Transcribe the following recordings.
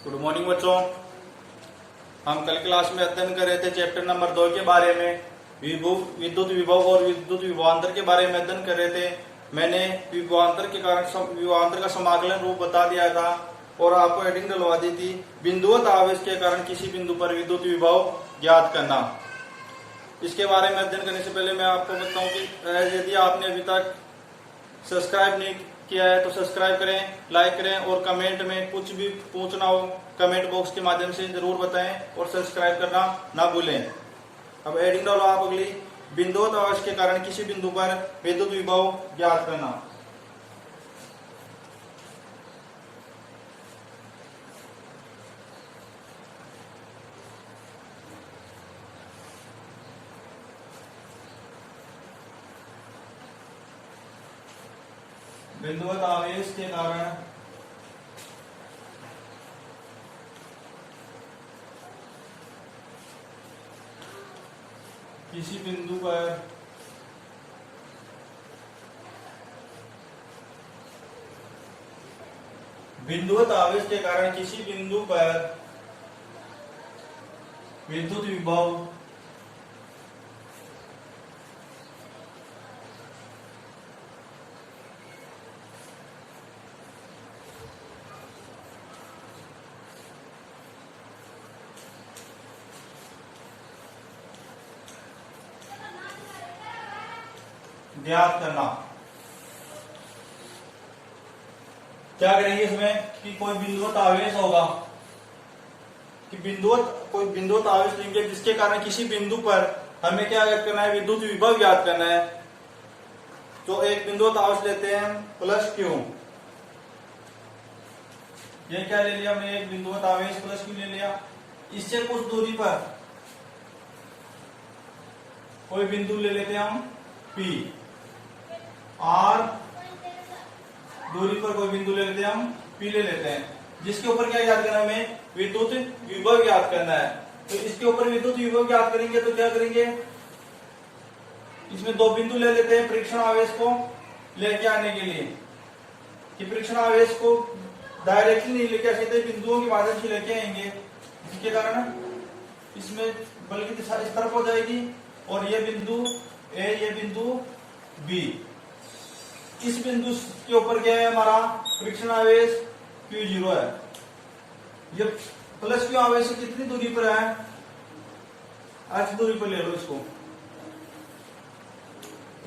Good morning बच्चों। हम कल क्लास में अध्ययन कर रहे थे चैप्टर नंबर 2 के बारे में। विद्युत विभव और विद्युत विभवांतर के बारे में अध्ययन कर रहे थे। मैंने विभवांतर के कारण विभवांतर का समाकलन रूप बता दिया था और आपको हेडिंग डलवा दी थी, बिंदुवत आवेश के कारण किसी बिंदु पर विद्युत विभव ज्ञात करना। इसके बारे में अध्ययन करने से पहले मैं आपको बताऊं कि यदि आपने अभी तक सब्सक्राइब नहीं किया है तो सब्सक्राइब करें, लाइक करें और कमेंट में कुछ भी पूछना हो कमेंट बॉक्स के माध्यम से जरूर बताएं और सब्सक्राइब करना ना भूलें। अब हेडिंग डालो आप अगली, बिंदुवत आवेश के कारण किसी बिंदु पर विद्युत विभव ज्ञात करना। बिंदुवत आवेश के कारण किसी बिंदु पर बिंदुवत आवेश के कारण किसी बिंदु पर विद्युत विभव ज्ञात करना। क्या करेंगे इसमें कि कोई बिंदुवत आवेश होगा कि कोई बिंदुवत आवेश लेंगे जिसके कारण किसी बिंदु पर हमें क्या ज्ञात करना है, विद्युत विभव ज्ञात करना है। तो एक बिंदुवत आवेश लेते हैं प्लस क्यू। ये क्या ले लिया हमने, एक बिंदुवत आवेश प्लस क्यू ले लिया। इससे कुछ दूरी पर कोई बिंदु ले लेते हैं हम पी, आर दूरी पर कोई बिंदु ले लेते हैं हम पी ले लेते हैं, जिसके ऊपर क्या याद करना है, हमें विद्युत विभव याद करना है। तो इसके ऊपर विद्युत विभव याद करेंगे तो क्या करेंगे, इसमें दो बिंदु ले लेते हैं परीक्षण आवेश को लेके आने के लिए, कि परीक्षण आवेश को डायरेक्टली नहीं लेके आ सकते, बिंदुओं के माध्यम से लेके आएंगे, जिसके कारण इसमें बल्कि दिशा इस तरफ हो जाएगी और ये बिंदु ए, ये बिंदु बी। इस बिंदु के ऊपर क्या है, हमारा परीक्षण आवेश Q0 है। ये प्लस क्यू आवेश से कितनी दूरी पर है, h दूरी पर ले लो इसको।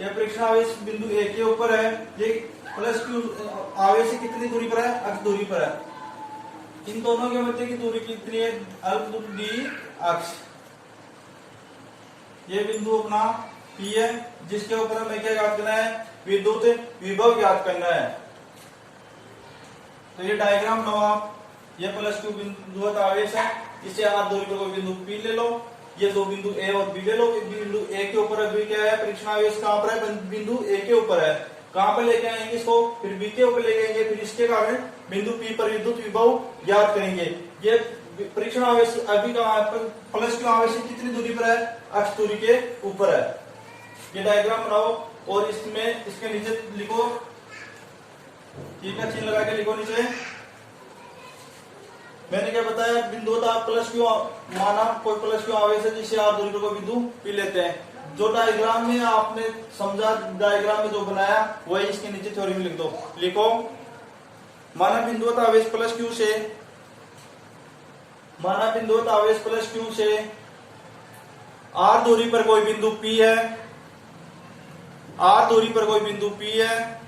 यह परीक्षण आवेश बिंदु ए के ऊपर है, ये प्लस क्यू आवेश से कितनी दूरी पर है, h दूरी पर है। इन दोनों के मध्य की दूरी कितनी है, d अक्ष। ये बिंदु अपना P है जिसके ऊपर हमें क्या याद करना है, विद्युत विभव ज्ञात करना है। तो ये डायग्राम लो आप, ये प्लस क्यू बिंदुवत आवेश है, इससे आप दूरी पर कोई बिंदु पी ले लो, ये दो बिंदु ए और बी ले लो। बिंदु ए के ऊपर अभी क्या है, परीक्षण आवेश कहां पर है, बिंदु ए के ऊपर है। कहां पर लेके आएंगे इसको, फिर बी के ऊपर लेके आएंगे, फिर इसके कारण बिंदु पी पर विद्युत विभव ज्ञात करेंगे। ये परीक्षण आवेश अभी कहां है, प्लस क्यू आवेश कितनी दूरी पर है, x दूरी के ऊपर है। ये डायग्राम बनाओ और इसमें इसके नीचे लिखो, ठीक है, चिन्ह लगा के लिखो नीचे। मैंने क्या बताया, बिंदु था प्लस क्यू, माना कोई प्लस क्यू आवेश है जिससे आप दूरी पर कोई बिंदु पी लेते हैं। जो डायग्राम में आपने समझा, डायग्राम में जो बनाया वही इसके नीचे थ्योरी में लिख दो। लिखो, माना बिंदुवत आवेश प्लस क्यू से, माना बिंदुवत आवेश प्लस क्यू से आर दूरी पर कोई बिंदु पी है, आर दूरी पर कोई बिंदु पी है,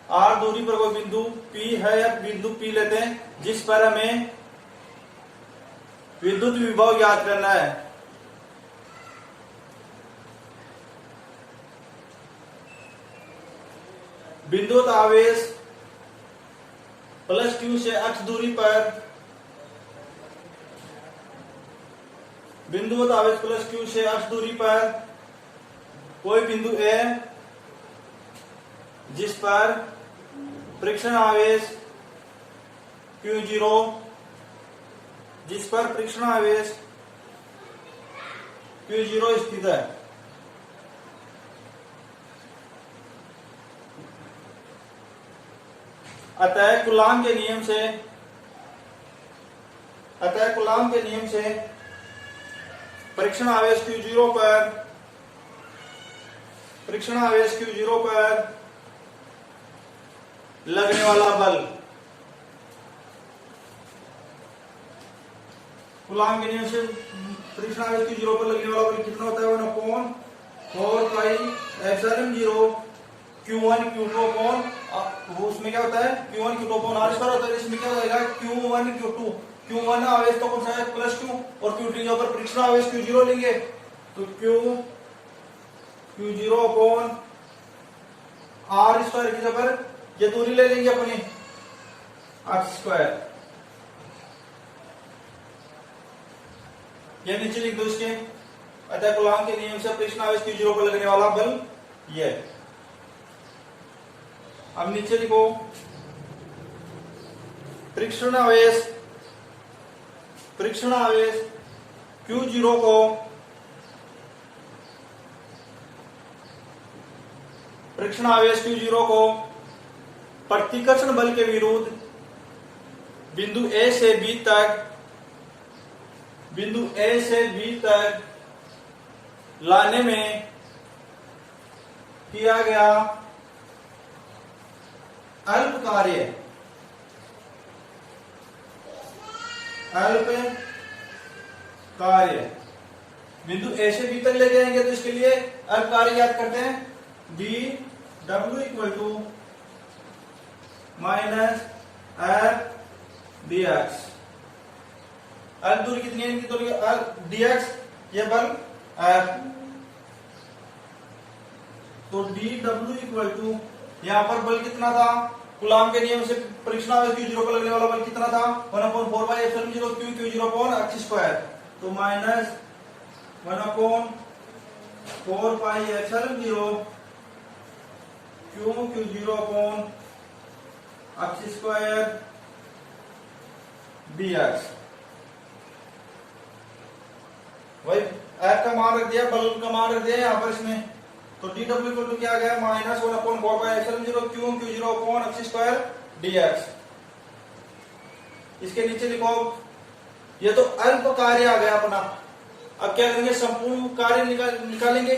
आर दूरी पर कोई बिंदु पी है या बिंदु पी लेते हैं जिस पर हमें विद्युत विभव ज्ञात करना है। बिंदुवत आवेश प्लस क्यू से x दूरी पर, बिंदुवत आवेश प्लस क्यू से x दूरी पर कोई बिंदु ए जिस पर परीक्षण आवेश Q0, जिस पर परीक्षण आवेश Q0 स्थित है। अतः कूलाम के नियम से परीक्षण आवेश Q0 पर लगने वाला बल, कूलाम के नियम से परीक्षण आवेश Q0 पर लगने वाला बल कितना होता है? 1/4πε0 Q1 Q2 अपॉन, वो उसमें क्या होता है? Q1 Q2 upon R square होता है। इसमें क्या हो जाएगा? Q1 Q2, Q1 आवेश तो कौन सा है? +Q, और Q2 के ऊपर परीक्षण आवेश Q0 लेंगे तो Q0 अपॉन R स्क्वायर की जगह ये दूरी ले लेंगे अपनी R स्क्वायर, ये नीचे लिख दो इसके। अतः कूलाम के नियम से परीक्षण आवेश Q0 पर लगने वाला बल ये। अब नीचे लिखो परीक्षण आवेश Q0 को प्रतिकर्षण बल के विरुद्ध बिंदु A से B तक लाने में किया गया अल्प कार्य बिंदु A से B तक ले जाएंगे तो इसके लिए अल्प कार्य याद करते हैं। dW equal to minus F dx। अल्प दूरी कितनी है? इनकी दूरी dx, ये बल F, तो dW इक्वल टू, यहां पर बल कितना था? कूलाम के नियम से परीक्षण आवेश Q0 पर लगने वाला बल कितना था? 1/4πε0 Q0 अपॉन h स्क्वायर, तो minus 1/4πε0 Q0 upon h square dx। वही F का मान रख दिया, बल का मान रख दिया यहाँ पर इसमें, तो dW इक्वल टू क्या आ गया? Minus 1/4πε0 Q0 upon h square dx। इसके नीचे लिखो, ये तो अल्प कार्य आ गया अपना। अब क्या करेंगे? संपूर्ण कार्य निकालेंगे।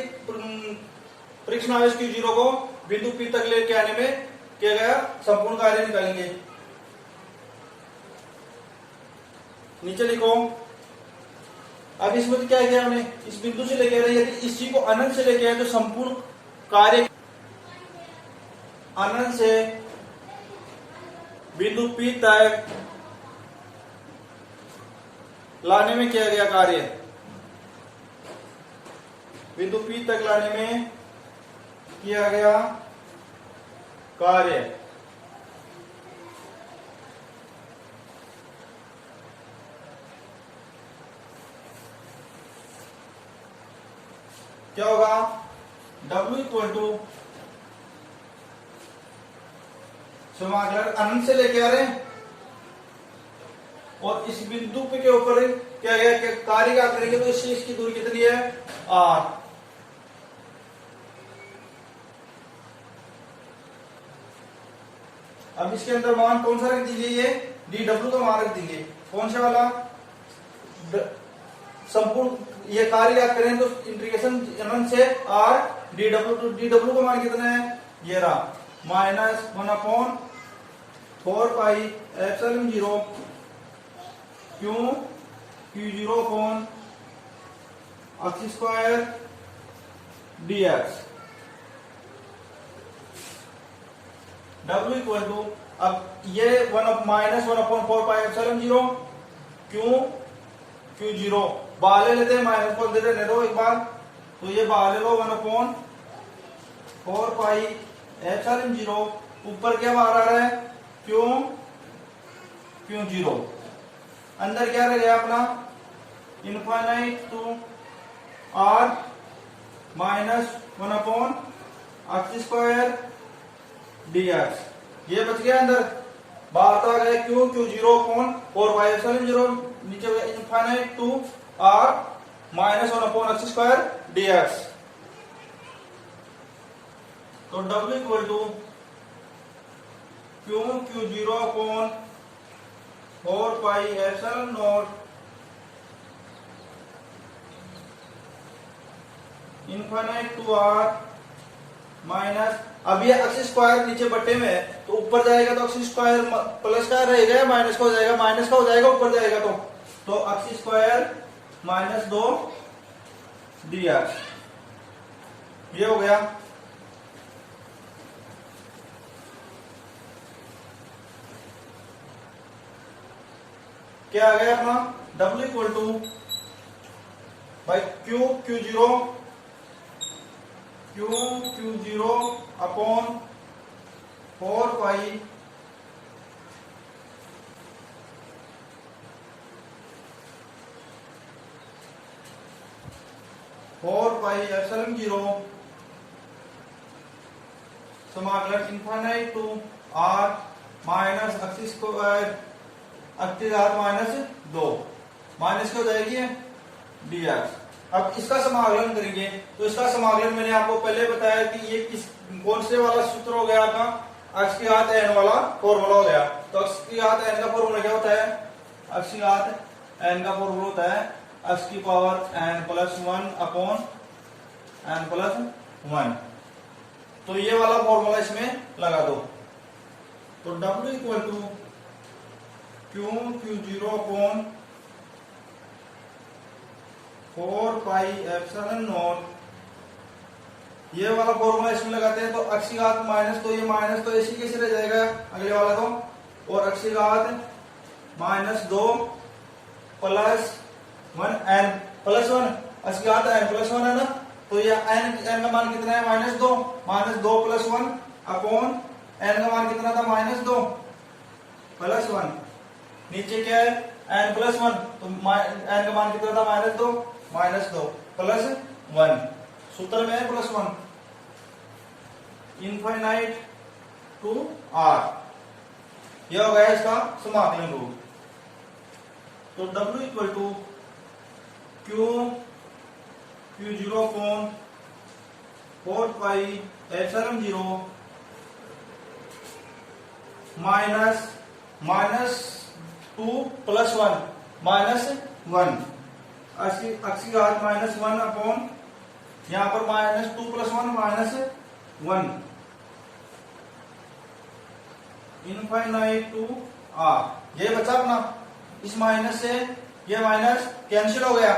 परीक्षण आवेश Q0 को बिंदु P तक लेके आने में किया गया संपूर्ण कार्य निकालेंगे। नीचे लिखो, अब इसमें क्या किया हमने? इस बिंदु से लेके आ रहे, यदि इसी को अनंत से लेके आए तो संपूर्ण कार्य अनंत से बिंदु P तक लाने में किया गया कार्य, बिंदु P तक लाने में किया गया कार्य क्या होगा? W इक्वल टू, समाकलन अनंत से लेके आ रहे हैं और इस बिंदु पे के ऊपर क्या है? कार्य क्या करेंगे? तो इससे इसकी दूरी कितनी है? R। अब इसके अंदर मान कौन सा रख दीजिए? ये dW का मान रख दीजिए। कौन सा वाला? संपूर्ण ये कार्य याद करें तो इंटीग्रेशन अनंत से R dW, तो dW का मान कितना है? ये रहा, minus 1/4πε0 Q0 upon h square dx। W equal to, अब ये माइनस 1/4πε0 Q0 बाहर ले लेते हैं, माइनस को दे देने दो एक बार, तो ये बाहर ले लो 1/4πε0, ऊपर क्या बाहर आ रहा है? Q0, अंदर क्या रह गया अपना? Infinite to R minus 1/h square dx। ये बच गया अंदर, बाहर तो आ गया Q0 अपॉन 4πε0, नीचे infinite to R minus 1/h square dx। तो W equal to Q Q zero upon 4 pi epsilon naught infinite to R minus, अब ये एक्स स्क्वायर नीचे बट्टे में है तो ऊपर जाएगा तो एक्स स्क्वायर प्लस का रहेगा या माइनस का हो जाएगा, माइनस का हो जाएगा ऊपर जाएगा तो एक्स स्क्वायर माइनस 2 dx ये हो गया। क्या आ गया अपना W equal to by Q zero upon 4 pi epsilon zero समाकलन infinite to r minus X square minus 2 minus क्या हो जाएगी dx। अब इसका समाकलन करेंगे तो इसका समाकलन मैंने आपको पहले बताया कि ये कौन से वाला सूत्र हो गया आपका, x की घात n वाला फॉर्मूला हो गया। तो x की घात n का फॉर्मूला क्या होता है, x की घात n का फॉर्मूला होता है x की power n plus 1 upon n plus 1। तो ये वाला फॉर्मूला इसमें लगा दो तो W equal to Q zero upon 4 pi epsilon naught, ये वाला फॉर्मूला इसमें लगाते हैं तो x की घात माइनस, तो ये माइनस तो ऐसे कैसे रह जाएगा अगले वाला तो, और x की घात minus 2 plus 1 n plus 1, x की घात n प्लस 1 है ना, तो ये n का मान कितना है माइनस 2 प्लस 1 अपॉन n का मान कितना था माइनस 2 प्लस 1, नीचे क्या है n प्लस 1 तो n का मान कितना था माइनस 2 प्लस 1, सूत्र में है प्लस 1 इनफाइनाइट टू r, यह हो गया इसका समाकलन रूप। तो W equal to Q zero upon 4 pi epsilon zero minus 2 plus 1 minus 1, X की घात माइनस 1 अपॉन यहां पर minus 2 plus 1 minus 1 infinite to r। ये बचा अपना, इस माइनस से ये माइनस कैंसिल हो गया,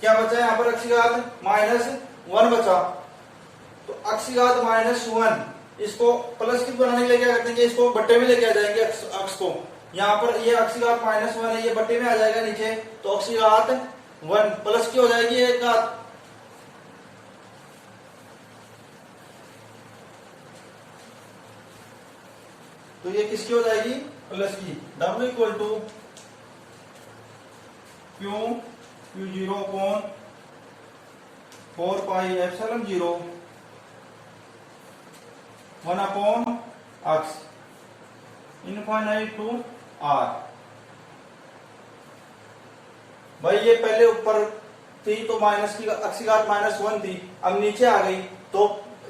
क्या बचा यहां पर एक्स की घात माइनस 1 बचा, तो एक्स की घात माइनस 1 इसको प्लस की बनाने के लिए क्या करते हैं, इसको बट्टे में लेके आ जाएंगे एक्स को, यहाँ पर ये एक्स की घात माइनस 1 है ये बट्टे में आ जाएगा नीचे, तो एक्स की घात 1 प्लस की हो जाएगी एक घात, तो ये किसकी हो जाएगी प्लस की। W equal to Q zero upon 4 pi epsilon zero 1 upon X infinite to r। भाई ये पहले ऊपर थी तो माइनस की एक्स की घात माइनस 1 थी, अब नीचे आ गई तो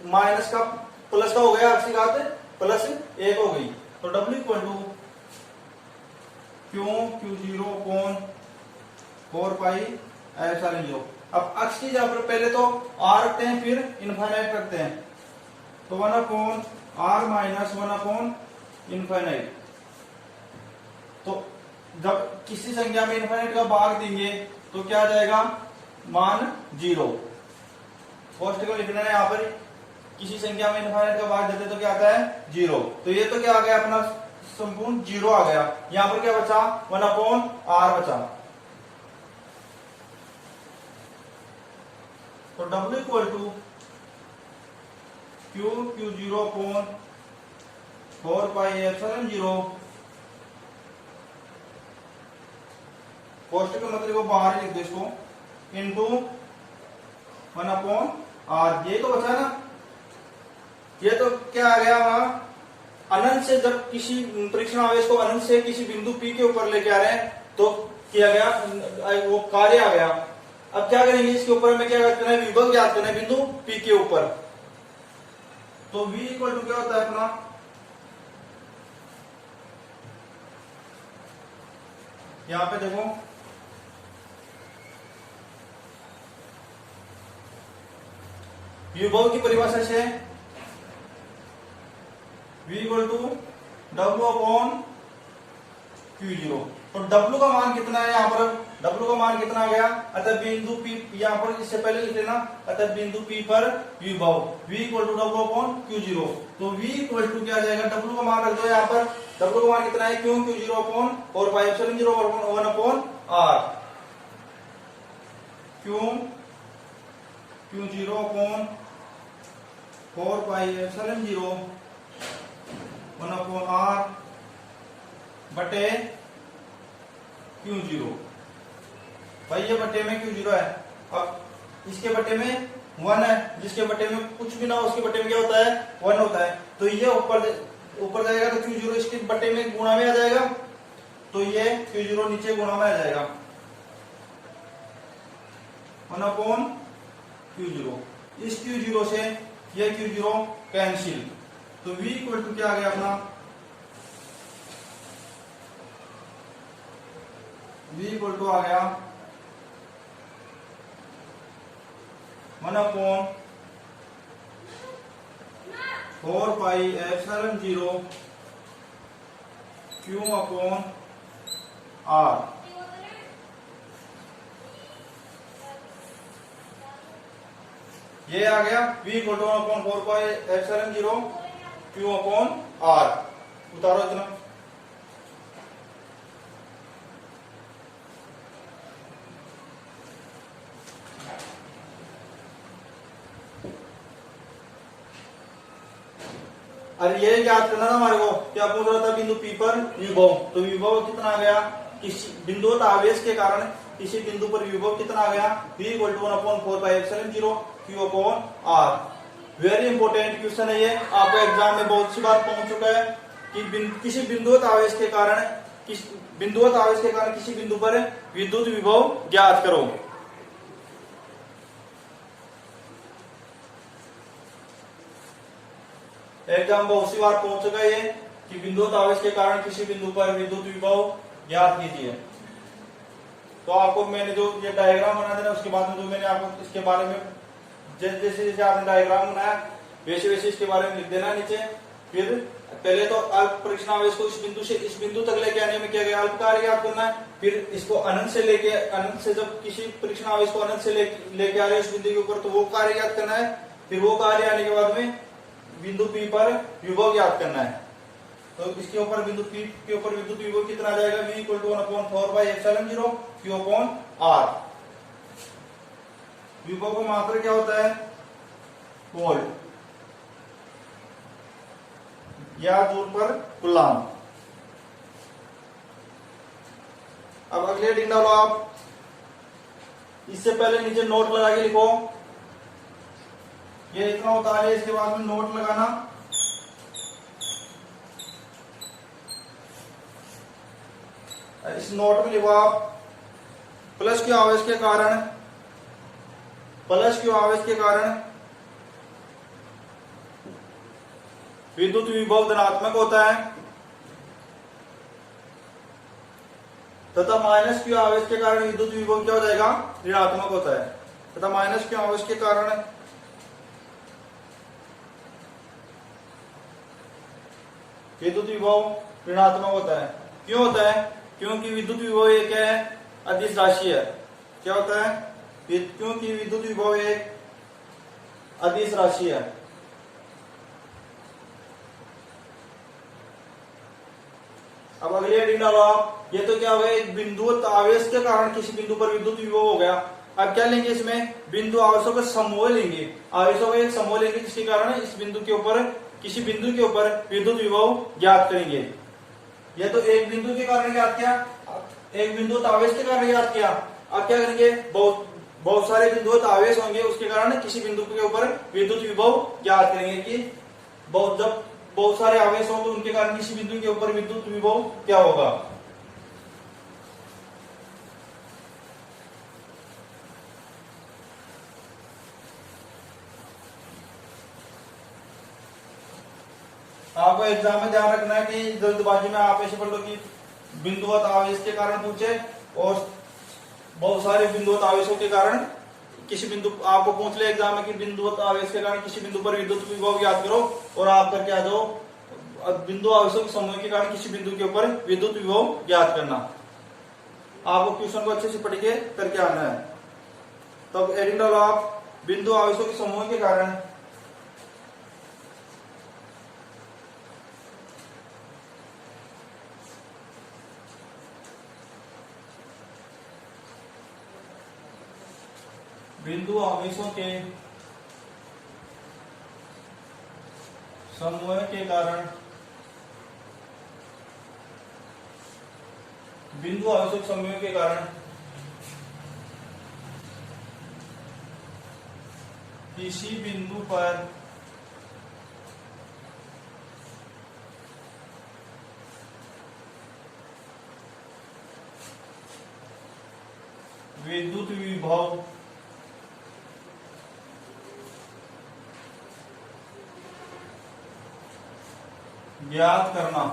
माइनस का प्लस का हो गया, एक्स की घात प्लस 1 हो गई, तो W equal to Q zero upon 4 pi epsilon zero. अब एक्स की जगह पर पहले तो r रखते हैं फिर इनफाइनाइट रखते हैं, तो 1 upon r minus 1 upon infinite. तो जब किसी संख्या में इनफाइनाइट का भाग देंगे तो क्या आ जाएगा मान 0, फर्स्ट को लिखना है यहाँ पर, किसी संख्या में इनफाइनाइट का भाग देते तो क्या आता है 0, तो ये तो क्या आ गया अपना संपूर्ण 0 आ गया, यहाँ पर क्या बचा 1 अपॉन r बचा, तो W equal to Q zero upon 4 pi epsilon zero, कोष्टक के मतलब को बाहर ही लिख दो इसको, इनटू 1 अपॉन r, ये तो बचा ना, ये तो क्या आ गया वहां अनंत से, जब किसी परीक्षण आवेश को अनंत से किसी बिंदु P के ऊपर लेके आ रहे हैं तो किया गया वो कार्य आ गया। अब क्या करेंगे इसके ऊपर हमें क्या करना है, विभव ज्ञात करना है बिंदु P के ऊपर, तो V इक्वल टू क्या होता है अपना यहाँ पे देखो विभव की परिभाषा से V equal to W upon Q zero. तो W का मान कितना है यहाँ पर, W का मान कितना आ गया, अतः बिंदु P यहाँ पर इससे पहले लिख लेना, अतः बिंदु P पर विभव V equal to W upon Q zero. तो V इक्वल टू क्या आ जाएगा, W का मान रख दो यहाँ पर, W का मान कितना है, Q zero upon 4πε0 1 upon R, Q zero upon 4πε0 1 upon R बटे क्यू जीरो। भाई ये बटे में क्यू जीरो है, अब इसके बटे में 1 है, जिसके बटे में कुछ भी ना हो उसके बटे में क्या होता है, 1 होता है। तो ये ऊपर जाएगा तो क्यू जीरो इसके बटे में गुणा में आ जाएगा, तो ये क्यू जीरो नीचे गुणा में आ जाएगा 1 अपॉन क्यू जीरो। इस क्यू जीरो से ये क्यू जीरो कैंसिल, तो V इक्वल टू क्या आ गया अपना, V इक्वल टू आ गया 1 अपॉन 4πε0 क्यू अपॉन R। ये आ गया V equal to 1 upon 4πε0 Q upon R। उतारो इतना, और ये याद करना था हमारे को, क्या पूछ रहा था, बिंदु P पर विभव, तो विभव कितना आ गया, किसी बिंदुवत आवेश के कारण किसी बिंदु पर विभव कितना आ गया, V equal to 1 upon 4πε0 Q upon R। Very important question है ये, आपको एग्जाम में बहुत सी बार पहुंच चुका है कि किसी बिंदुवत आवेश के कारण किसी बिंदु पर विद्युत विभव ज्ञात करो। एग्जाम बहुत सी बार पहुंच चुका है ये कि बिंदुवत आवेश के कारण किसी बिंदु पर विद्युत विभव ज्ञात कीजिए। तो आपको मैंने जो ये डायग्राम बना देना, उसके बाद में जो मैंने आपको इसके बारे में जैसे जैसे आपने डायग्राम बनाया वैसे वैसे इसके बारे में लिख देना नीचे। फिर पहले तो अल्प परीक्षण आवेश को इस बिंदु से इस बिंदु तक लेके आने में क्या गया, अल्प कार्य ज्ञात करना है। फिर इसको अनंत से जब किसी परीक्षण आवेश को अनंत से लेके आ रहे हैं उस बिंदु के ऊपर, तो वो कार्य ज्ञात करना है। फिर वो कार्य आने के बाद में बिंदु P पर विभव ज्ञात करना है। तो इसके ऊपर बिंदु P के ऊपर विद्युत विभव कितना आ जाएगा, V equal to 1 upon 4πε0 Q upon R। विभव का मात्रा क्या होता है, वोल्ट, या दूर पर कूलाम। अब अगले हेडिंग डालो आप, इससे पहले नीचे नोट लगा के लिखो, ये इतना होता है, इसके बाद में नोट लगाना। इस नोट में लिखो आप, प्लस क्यू आवेश के कारण विद्युत विभव धनात्मक होता है, तथा माइनस क्यू आवेश के कारण विद्युत विभव क्या हो जाएगा, ऋणात्मक होता है। तथा माइनस क्यू आवेश के कारण विद्युत विभव ऋणात्मक होता है। क्यों होता है, क्योंकि विद्युत विभव एक है अदिश राशि है। क्या होता है, क्योंकि विद्युत विभव एक अदिश राशि है। अब अगली हेडिंग डालो आप, ये तो क्या हो गया, एक बिंदुवत आवेश के कारण किसी बिंदु पर विद्युत विभव हो गया। अब क्या लेंगे, इसमें बिंदु आवेशों का समूह लेंगे, आवेशों का एक समूह लेंगे जिसके कारण इस बिंदु के ऊपर किसी बिंदु के ऊपर विद्युत विभव ज्ञात करेंगे। ये तो एक बिंदु के कारण ज्ञात किया, एक बिंदुवत आवेश के कारण ज्ञात किया। अब क्या करेंगे, बहुत सारे बिंदुवत आवेश होंगे, उसके कारण किसी बिंदु के ऊपर विद्युत विभव ज्ञात करेंगे कि जब बहुत सारे आवेश हो तो उनके कारण किसी बिंदु के ऊपर विद्युत विभव क्या होगा। आपको एग्जाम में ध्यान रखना है कि जल्दबाजी में आप ऐसे पढ़ लो कि बिंदुवत आवेश के कारण पूछे और बहुत सारे बिंदुवत आवेशों के कारण किसी बिंदु आपको पूछ ले एग्जाम में कि बिंदुवत आवेश के कारण किसी बिंदु पर विद्युत विभव याद करो और आप करके आ जाओ बिंदु आवेशों के समूह के कारण किसी बिंदु के ऊपर विद्युत विभव याद करना। आपको क्वेश्चन को अच्छे से पढ़ के करके आना है। तब एडिंग ऑफ बिंदु आवेशों के समूह के कारण बिंदु आवेशों के समूह के कारण बिंदु आवेशों के समूह के कारण किसी बिंदु पर विद्युत विभव ज्ञात करना।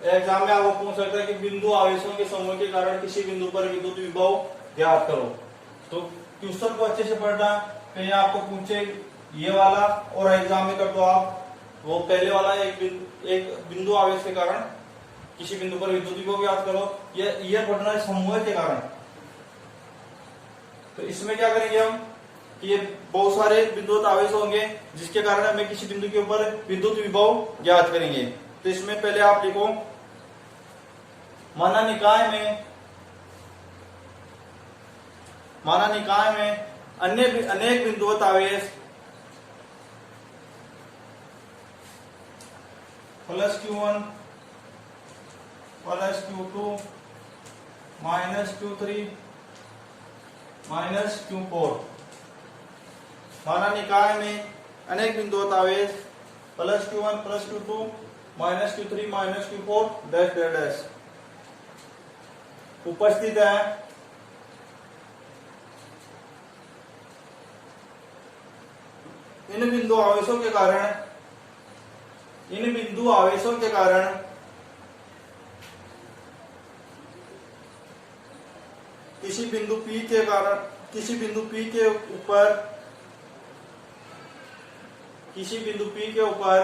एग्जाम में आपको पूछ सकता है कि बिंदु आवेशों के समूह के कारण किसी बिंदु पर विद्युत विभव ज्ञात करो। तो क्वेश्चन को अच्छे से पढ़ना, कहीं आपको पूछे ये वाला और एग्जाम में कर दो आप वो पहले वाला एक बिंदु आवेश के कारण किसी बिंदु पर विद्युत विभव ज्ञात करो, ये पढ़ना है समूह के कारण। तो इसमें क्या करेंगे हम कि ये बहुत सारे बिंदुवत आवेश होंगे जिसके कारण हमें किसी बिंदु के ऊपर विद्युत विभव ज्ञात करेंगे। तो इसमें पहले आप लिखो माना निकाय में अनेक बिंदुवत आवेश plus Q1 plus Q2 minus Q3 minus Q4। माना निकाय में अनेक बिंदुवत आवेश plus Q1 plus Q2 minus Q3 minus Q4 dash dash dash उपस्थित है इन बिंदु आवेशों के कारण किसी बिंदु P के ऊपर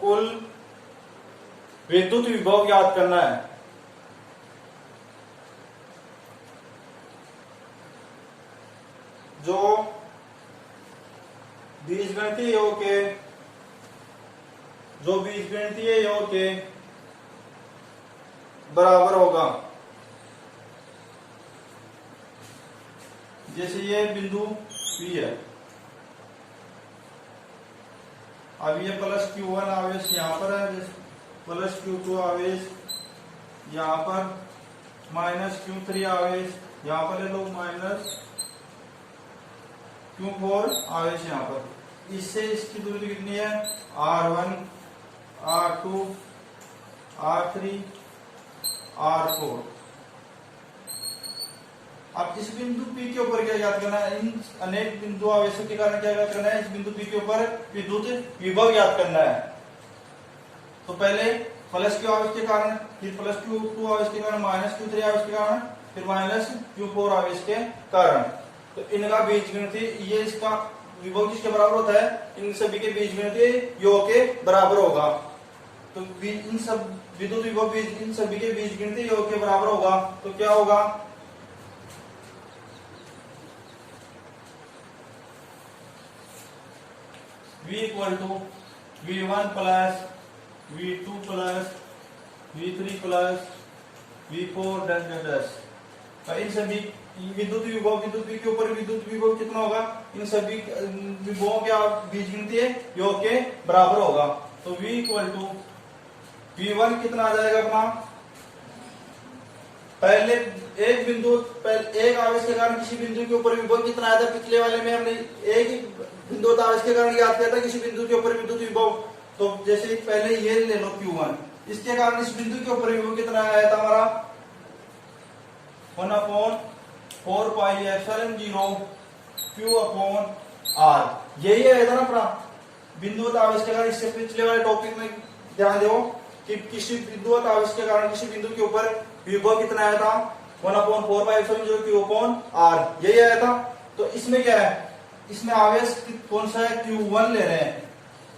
कुल विद्युत विभव ज्ञात करना है। जो बीजगणितीय योग के बराबर होगा। जैसे ये बिंदु P है, अब ये प्लस Q1 आवेश यहाँ पर है, प्लस Q2 आवेश यहाँ पर, माइनस Q3 आवेश यहाँ पर ले लो, माइनस Q4 आवेश यहाँ पर। इससे इसकी दूरी कितनी है R1 R2 R3 R4। अब इस बिंदु P के ऊपर क्या ज्ञात करना है, इन अनेक बिंदु आवेशों के कारण क्या ज्ञात करना है, इस बिंदु P के ऊपर विद्युत विभव ज्ञात करना है। तो पहले प्लस Q आवेश के कारण, फिर प्लस Q2 आवेश के कारण, माइनस Q3 आवेश के कारण, फिर माइनस Q4 आवेश के कारण। तो इनका बीजगणितीय ये इसका विभव किसके बराबर होता है, इन सभी के बीजगणितीय योग के बराबर होगा। तो इन सब विद्युत विभव इन सभी के बीजगणितीय योग के बराबर होगा। तो क्या होगा, V equal to V1 plus V2 plus V3 plus V4 dash dash dash. इन सभी विद्युत विभव के ऊपर विद्युत विभव कितना होगा, इन सभी विभवों के बीजगणितीय योग के बराबर होगा। तो V इक्वल टू V1 कितना आ जाएगा अपना, पहले एक आवेश के कारण किसी बिंदु के ऊपर विभव कितना आया था, पिछले वाले में हमने एक ही बिंदु आवेश के कारण याद किया था किसी बिंदु के ऊपर विद्युत विभव। तो जैसे पहले ये ले लो Q1, इसके कारण इस बिंदु के ऊपर विभव कितना आया था हमारा 1/4πε0 Q/R। यही है ना अपना बिंदुवत आवेश के कारण। इससे पिछले वाले टॉपिक में ध्यान दो कि किसी बिंदुवत आवेश के कारण किसी बिंदु के ऊपर विभव कितना आया था, 1/4πε0 Q/R, यही आया था। तो इसमें क्या है, इसमें आवेश कौन सा है, Q1 ले रहे हैं,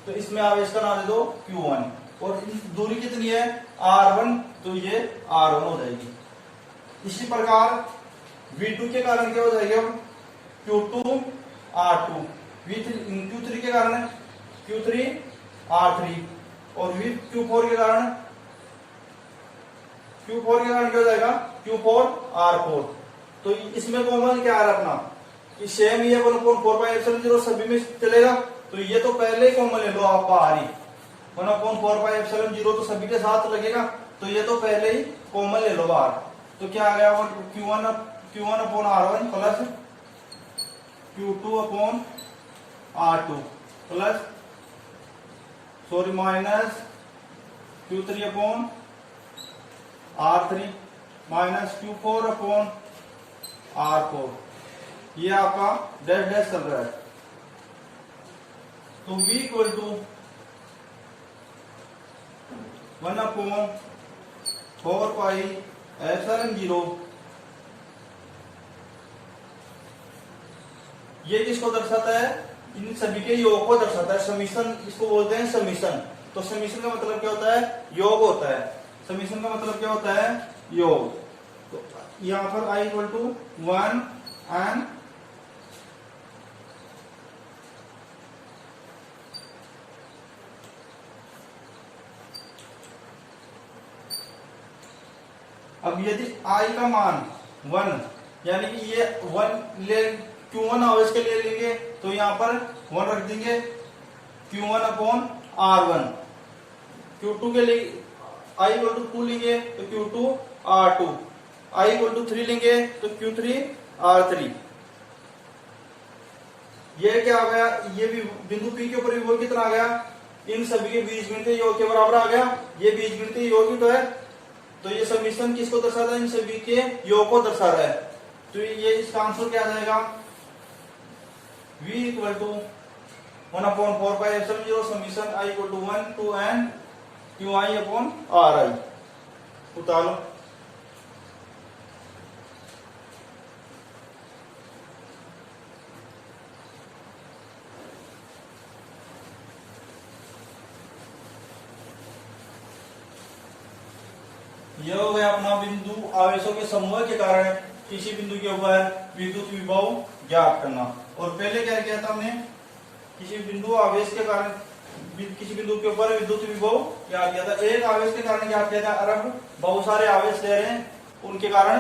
तो इसमें आवेश का नाम दे दो Q1। और दूरी कितनी है, R1, तो ये R1 हो जाएगी। इसी प्रकार V2 के कारण क्या हो जाएगी, अब Q2 R2, Q3 के कारण Q3 R3, और Q4 के कारण क्या हो जाएगा, Q4 R4। तो इसमें कॉमन क्या आ रहा अपना कि सेम ये 1/4πε0 सभी में चलेगा, तो ये तो पहले ही कॉमन ले लो आप बाहर ही, 1/4πε0 तो सभी के साथ लगेगा, तो ये तो पहले ही कॉमन ले लो बाहर। तो क्या आ गया, Q1/R1 plus Q2/R2 plus minus Q3/R3 minus Q4/R4। ये आपका डैश डैश चल रहा है। तो V इक्वल टू 1/4πε0, ये किसको दर्शाता है, इन सभी के योग को दर्शाता है। समीशन इसको बोलते हैं समीशन। तो समीशन का मतलब क्या होता है, योग होता है। समीशन का मतलब क्या होता है, योग। तो यहां पर I इक्वल टू 1 एंड अब यदि I का मान 1, यानी कि ये 1 ले Q1 आवेश के लिए लेंगे तो यहां पर 1 रख देंगे, Q1/R1। Q2 के लिए I इक्वल टू 2 लेंगे तो Q2/R2, I इक्वल टू 3 लेंगे तो Q3/R3। ये क्या आ गया, ये भी बिंदु P के ऊपर विभव कितना आ गया, इन सभी के बीजगणितीय योग के बराबर आ गया। ये बीजगणितीय योग ही तो है, तो ये समीकरण किसको दर्शाता है, इन सभी के योग को दर्शा रहा है। तो ये इसका आंसर क्या आ जाएगा, V इक्वल टू 1/4πε0 समीकरण I equal to 1 to n QI/RI। उतारो यह हो गया अपना बिंदु आवेशों के समूह के कारण किसी बिंदु के ऊपर विद्युत विभव ज्ञात करना। और पहले क्या किया था हमने, किसी बिंदु आवेश के कारण किसी बिंदु के ऊपर विद्युत विभव ज्ञात किया था। एक आवेश के कारण ज्ञात किया था, अरब बहुत सारे आवेश ले रहे हैं उनके कारण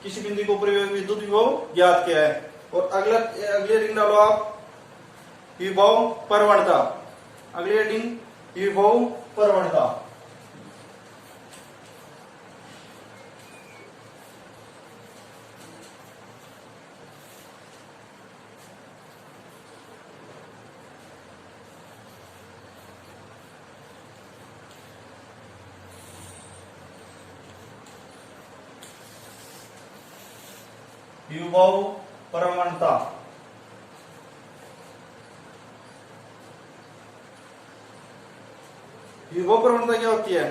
किसी बिंदु के ऊपर विद्युत विभव ज्ञात किया है। और अगले रिंग डालो आप, विभव प्रवणता। अगले रिंग विभव प्रवणता। विभव प्रवणता। विभव प्रवणता क्या होती है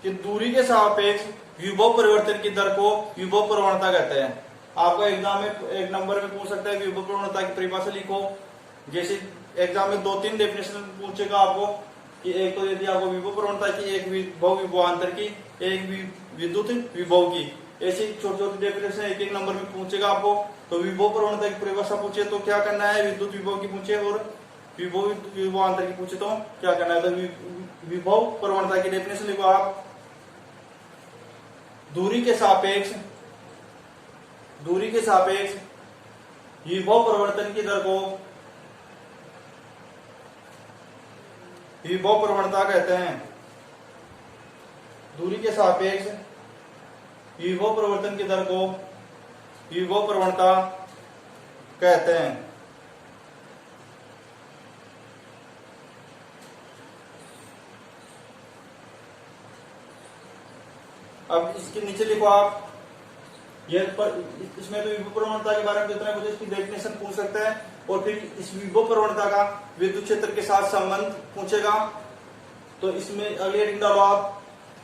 कि दूरी के सापेक्ष विभव परिवर्तन की दर को विभव प्रवणता कहते हैं। आपका एग्जाम में एक नंबर में पूछ सकता है कि विभव प्रवणता की परिभाषा लिखो। जैसे एग्जाम में 2-3 डेफिनेशन पूछेगा आपको कि एक तो यदि आपको विभव प्रवणता की, एक विभव विभवांतर की, एक विद्युत विभव की, ऐसी छोटी छोटी डेफिनेशन एक एक नंबर में पूछेगा आपको। तो विभव प्रवणता की परिभाषा पूछे तो क्या करना है, विद्युत विभव की पूछे और विभव विभवांतर की पूछे तो क्या करना है। तो विभव प्रवणता की डेफिनेशन लिखो आप, दूरी के सापेक्ष विभव परिवर्तन की दर को विभव प्रवणता कहते हैं। दूरी के सापेक्ष विभव परिवर्तन की दर को विभव प्रवणता कहते हैं। अब इसके नीचे लिखो आप ये इसमें तो विभव प्रवणता के बारे में जितना कुछ इसकी डेफिनेशन पूछ सकते हैं और फिर इस विभव प्रवणता का विद्युत क्षेत्र के साथ संबंध पूछेगा। तो इसमें अगली हेडिंग डालो आप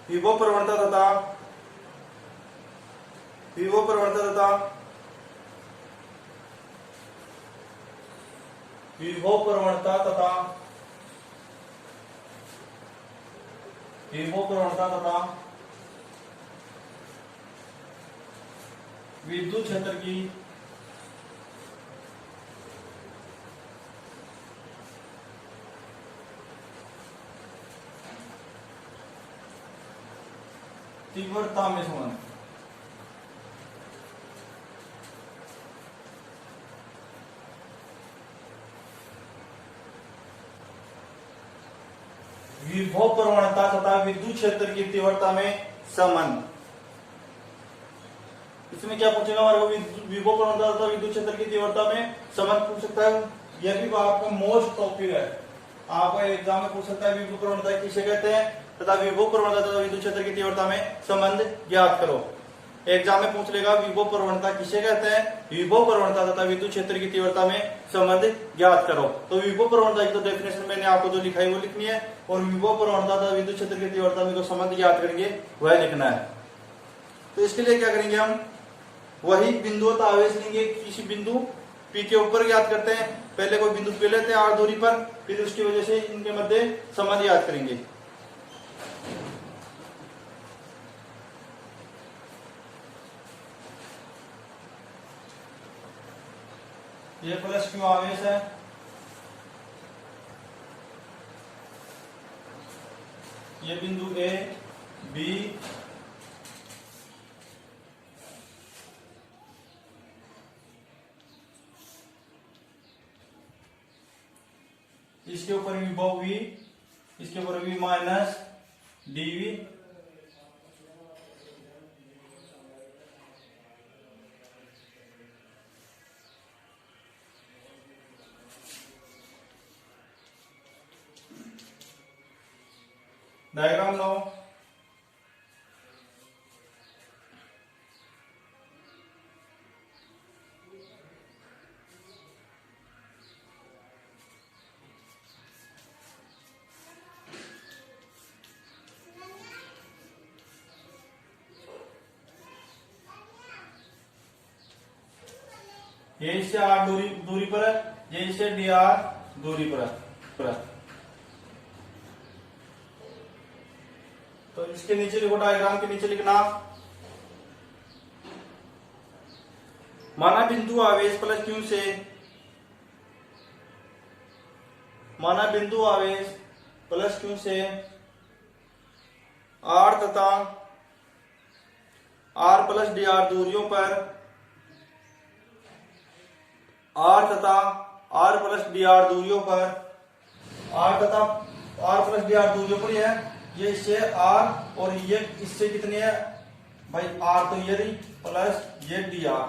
विभव प्रवणता तथा विभव प्रवणता तथा विभव प्रवणता तथा विभव प्रवणता तथा विद्युत क्षेत्र की तीव्रता में संबंध। विभव प्रवणता तथा विद्युत क्षेत्र की तीव्रता में संबंध। इसमें क्या पूछेगा हमारे को विभव प्रवणता तथा विद्युत क्षेत्र की तीव्रता में संबंध पूछ सकता है। यह भी आपका मोस्ट टॉपिक है, आपको एग्जाम में पूछ सकता है विभव प्रवणता किसे कहते हैं तथा विभव प्रवणता तथा विद्युत क्षेत्र की तीव्रता में संबंध ज्ञात करो। एग्जाम में पूछ लेगा विभव प्रवणता किसे कहते हैं, विभव प्रवणता तथा विद्युत क्षेत्र की तीव्रता में संबंध ज्ञात करो। तो विभव प्रवणता की तो डेफिनेशन मैंने आपको जो लिखा है वो लिखनी है और विभव प्रवणता तथा विद्युत क्षेत्र की तीव्रता में जो संबंध ज्ञात करेंगे वह लिखना है। तो इसके लिए क्या करेंगे हम, वही बिंदुवत आवेश लेंगे, किसी बिंदु P के ऊपर ज्ञात करते हैं। पहले कोई बिंदु पे लेते हैं r दूरी पर, फिर उसकी वजह से इनके मध्य संबंध ज्ञात करेंगे। ये प्लस क्यू आवेश है, ये बिंदु A B इसके ऊपर विभव V, इसके ऊपर V माइनस dV, डायग्राम लो। ये इससे r दूरी पर है, ये इससे dr दूरी पर है। तो इसके नीचे लिखो, डायग्राम के नीचे लिखना, माना बिंदु आवेश प्लस क्यू से, माना बिंदु आवेश प्लस क्यू से r तथा r प्लस dr दूरियों पर, r तथा r प्लस dr दूरियों पर, r तथा r प्लस dr दूरियों पर है, ये इससे r और ये इससे कितनी है भाई, r तो ये रही प्लस ये dr,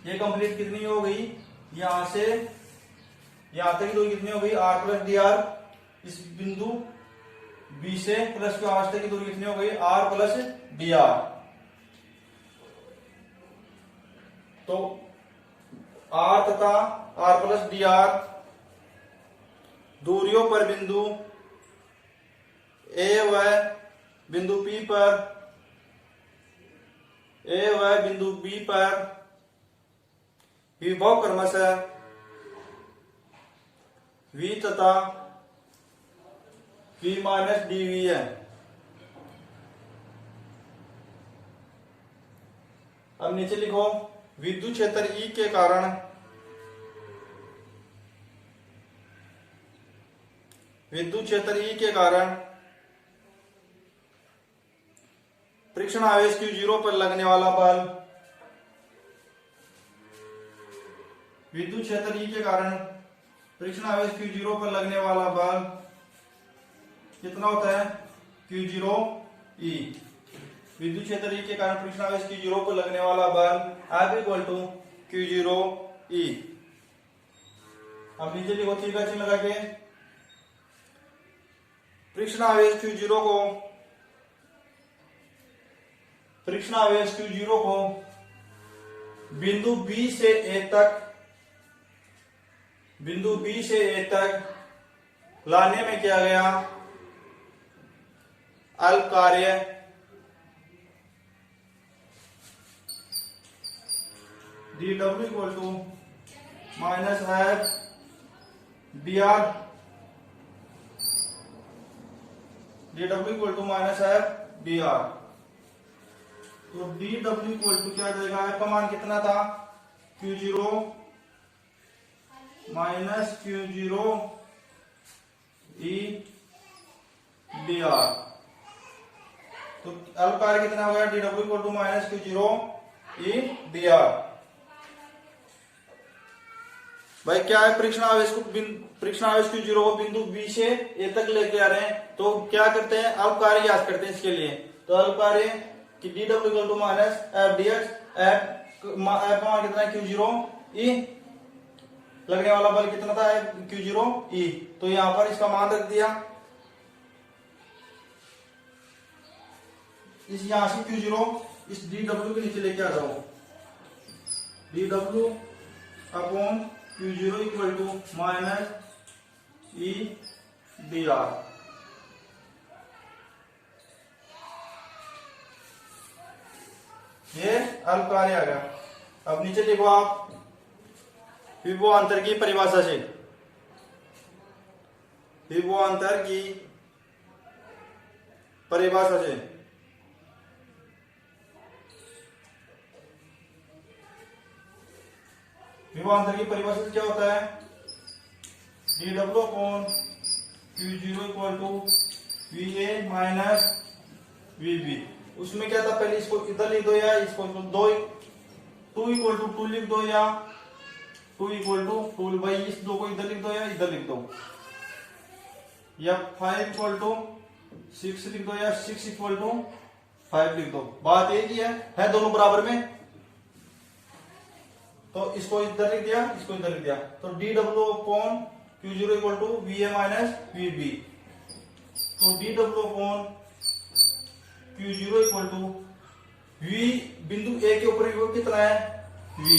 ये कंप्लीट कितनी हो गई, यहां से यहां तक की दूरी कितनी हो गई r प्लस dr, इस बिंदु B से प्लस के आर तक की दूरी कितनी हो गई, r प्लस dr। तो r तथा r प्लस dr दूरियों पर बिंदु A व बिंदु P पर, A व बिंदु B पर विभव क्रमशः V तथा V माइनस dV है। अब नीचे लिखो, विद्युत क्षेत्र E के कारण विद्युत क्षेत्र E के कारण परीक्षण आवेश Q0 पर लगने वाला बल, विद्युत क्षेत्र E के कारण परीक्षण आवेश Q0 पर लगने वाला बल कितना होता है, Q0E। विद्युत क्षेत्र E के कारण परीक्षण आवेश Q0 पर लगने वाला बल F इक्वल टू Q0E। अब नीचे लिखो थीटा चिन्ह लगा के, परीक्षण आवेश Q0 को परीक्षण आवेश Q0 को बिंदु B से A तक लाने में किया गया अल्प कार्य dW equal to minus F dr, dW equal to minus F dr। तो dW इक्वल टू क्या जाएगा, F का मान कितना था, Q0 minus Q0 E dr। तो अल्प कार्य कितना हो गया, dW equal to minus Q0 E dr। भाई क्या है, परीक्षण आवेश Q0 को बिंदु B से A तक लेके आ रहे हैं, तो क्या करते हैं, अल्प कार्य याद करते हैं इसके लिए। तो अल्प कार्य कि dW equal to minus F dx, F का मान कितना है, Q0 E, लगने वाला बल कितना था, Q0 E। तो यहां पर इसका मान रख दिया, इस यहां से Q0 इस dW के नीचे लेके आ जाओ, dW upon Q0 equal to minus E dr। ये अल्प कार्य आ गया। अब नीचे देखो आप, विभवांतर की परिभाषा से, विभवांतर की परिभाषा से विभवांतर की परिभाषा से क्या होता है, dW upon Q0 equal to VA minus VB। उसमें क्या था, पहले इसको इधर लिख दो या इसको 2 इक्वल टू 2 लिख दो, या 2 इक्वल टू 2, भाई इस 2 को इधर लिख दो या इधर लिख दो, या 5 इक्वल टू 6 लिख दो, या 6 इक्वल टू 5 लिख दो। बात एक ही है दोनों बराबर में। तो इसको इधर लिख दिया, इसको इधर लिख दिया, तो dW upon Q0 equal to VA minus VB। तो dW upon Q0 equal to V, बिंदु A के ऊपर विभव कितना है, V,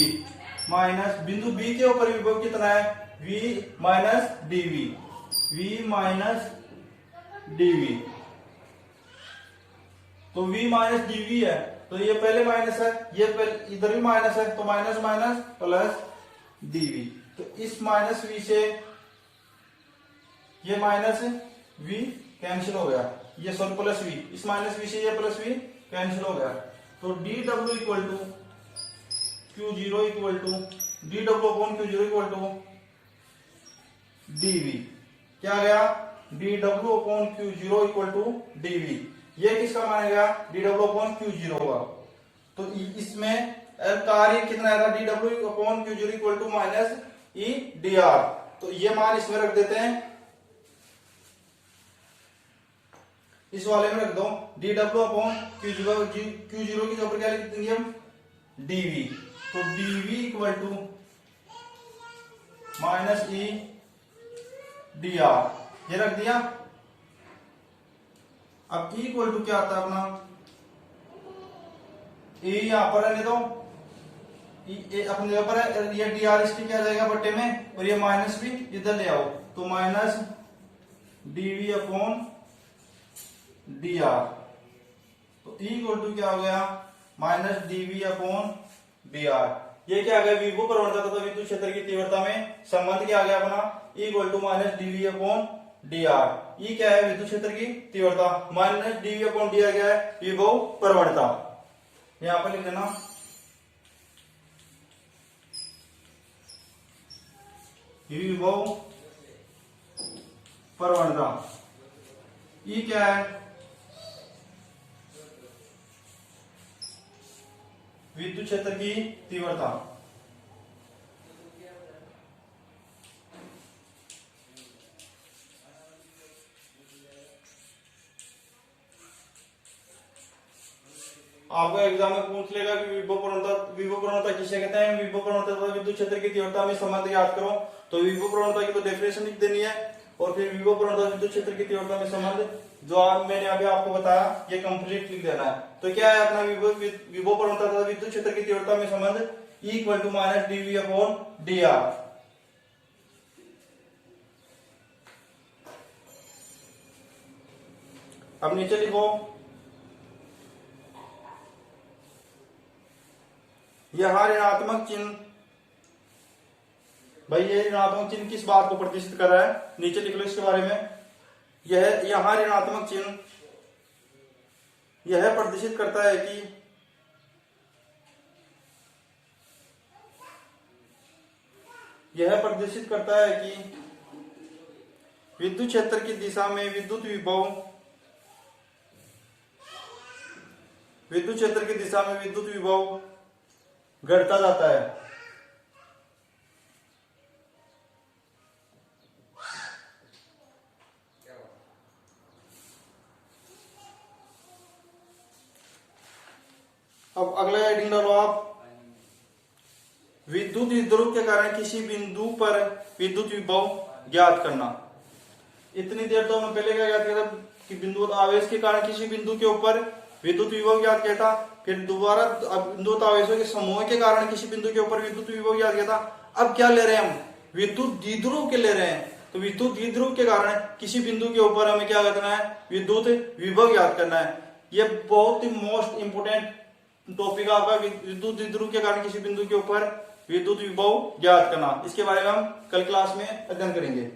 माइनस बिंदु B के ऊपर विभव कितना है, V minus dV, V minus dV। तो V माइनस dV है, तो ये पहले माइनस है, ये पहले इधर भी माइनस है, तो माइनस माइनस प्लस dV। तो इस माइनस V से ये माइनस V कैंसिल हो गया, ये सॉरी प्लस V, इस माइनस V से ये प्लस V कैंसिल हो गया। तो dW equal to Q0 equal to dW upon Q0 equal to dV। क्या आ गया, dW upon Q0 equal to dV। ये किसका मानेगा, dW अपॉन Q0 का। तो इसमें कार्य कितना आएगा, dW upon Q0 equal to minus E dr। तो ये मान इसमें रख देते हैं, इस वाले में रख दो, dW अपॉन Q0 की जगह पर क्या लिख देंगे हम, dV। तो dV equal to minus E dr, ये रख दिया। अब E इक्वल टू क्या आता है अपना, E यहां पर रहने दो, अपनी जगह पर है, ये dr इसकी क्या जाएगा बट्टे में, और ये माइनस भी इधर ले आओ, तो माइनस dV अपॉन dr। तो E इक्वल टू क्या हो गया, माइनस dV अपॉन dr। ये क्या आ गया, विभव प्रवणता तथा विद्युत क्षेत्र की तीव्रता में संबंध क्या आ गया अपना, E equal to minus dV upon dr। E क्या है, विद्युत क्षेत्र की तीव्रता, माइनस dV अपॉन dr क्या है, विभव प्रवणता। यहां पर लिख देना, विभव प्रवणता। E क्या है, विद्युत क्षेत्र की तीव्रता। आपको एग्जाम में पूछ लेगा कि विभव प्रवणता किसे कहते हैं, विभव प्रवणता तथा विद्युत क्षेत्र की तीव्रता में संबंध याद करो। तो विभव प्रवणता की तो डेफिनेशन लिख देनी है, और फिर विभव प्रवणता विद्युत क्षेत्र की तीव्रता में संबंध जो मैंने अभी आपको बताया, ये कंप्लीट लिख देना है। तो क्या है अपना विभव प्रवणता तथा विद्युत क्षेत्र की तीव्रता में संबंध, E = -dV/dr। अब नीचे लिखो, यह ऋणात्मक चिन्ह, भाई ये ऋणात्मक चिन्ह किस बात को प्रदर्शित कर रहा है, नीचे लिख लो इसके बारे में। यह ऋणात्मक चिन्ह यह प्रदर्शित करता है कि विद्युत क्षेत्र की दिशा में विद्युत विभव घटता जाता है। अब अगला हेडिंग डालो आप, विद्युत द्विध्रुव के कारण किसी बिंदु पर विद्युत विभव ज्ञात करना। इतनी देर तो हमने पहले क्या ज्ञात किया था कि बिंदु आवेश के कारण किसी बिंदु के ऊपर विद्युत विभव ज्ञात किया था, फिर दोबारा बिंदु आवेशों के समूह के कारण किसी बिंदु के ऊपर विद्युत विभव ज्ञात किया था। अब क्या ले रहे हैं हम, विद्युत द्विध्रुव के ले रहे हैं। तो विद्युत द्विध्रुव के कारण किसी बिंदु के ऊपर हमें क्या करना है, विद्युत विभव ज्ञात करना है। ये बहुत ही मोस्ट इंपोर्टेंट टॉपिक आपका, विद्युत द्विध्रुव के कारण किसी बिंदु के ऊपर विद्युत विभव ज्ञात करना। इसके बारे में हम कल क्लास में अध्ययन करेंगे।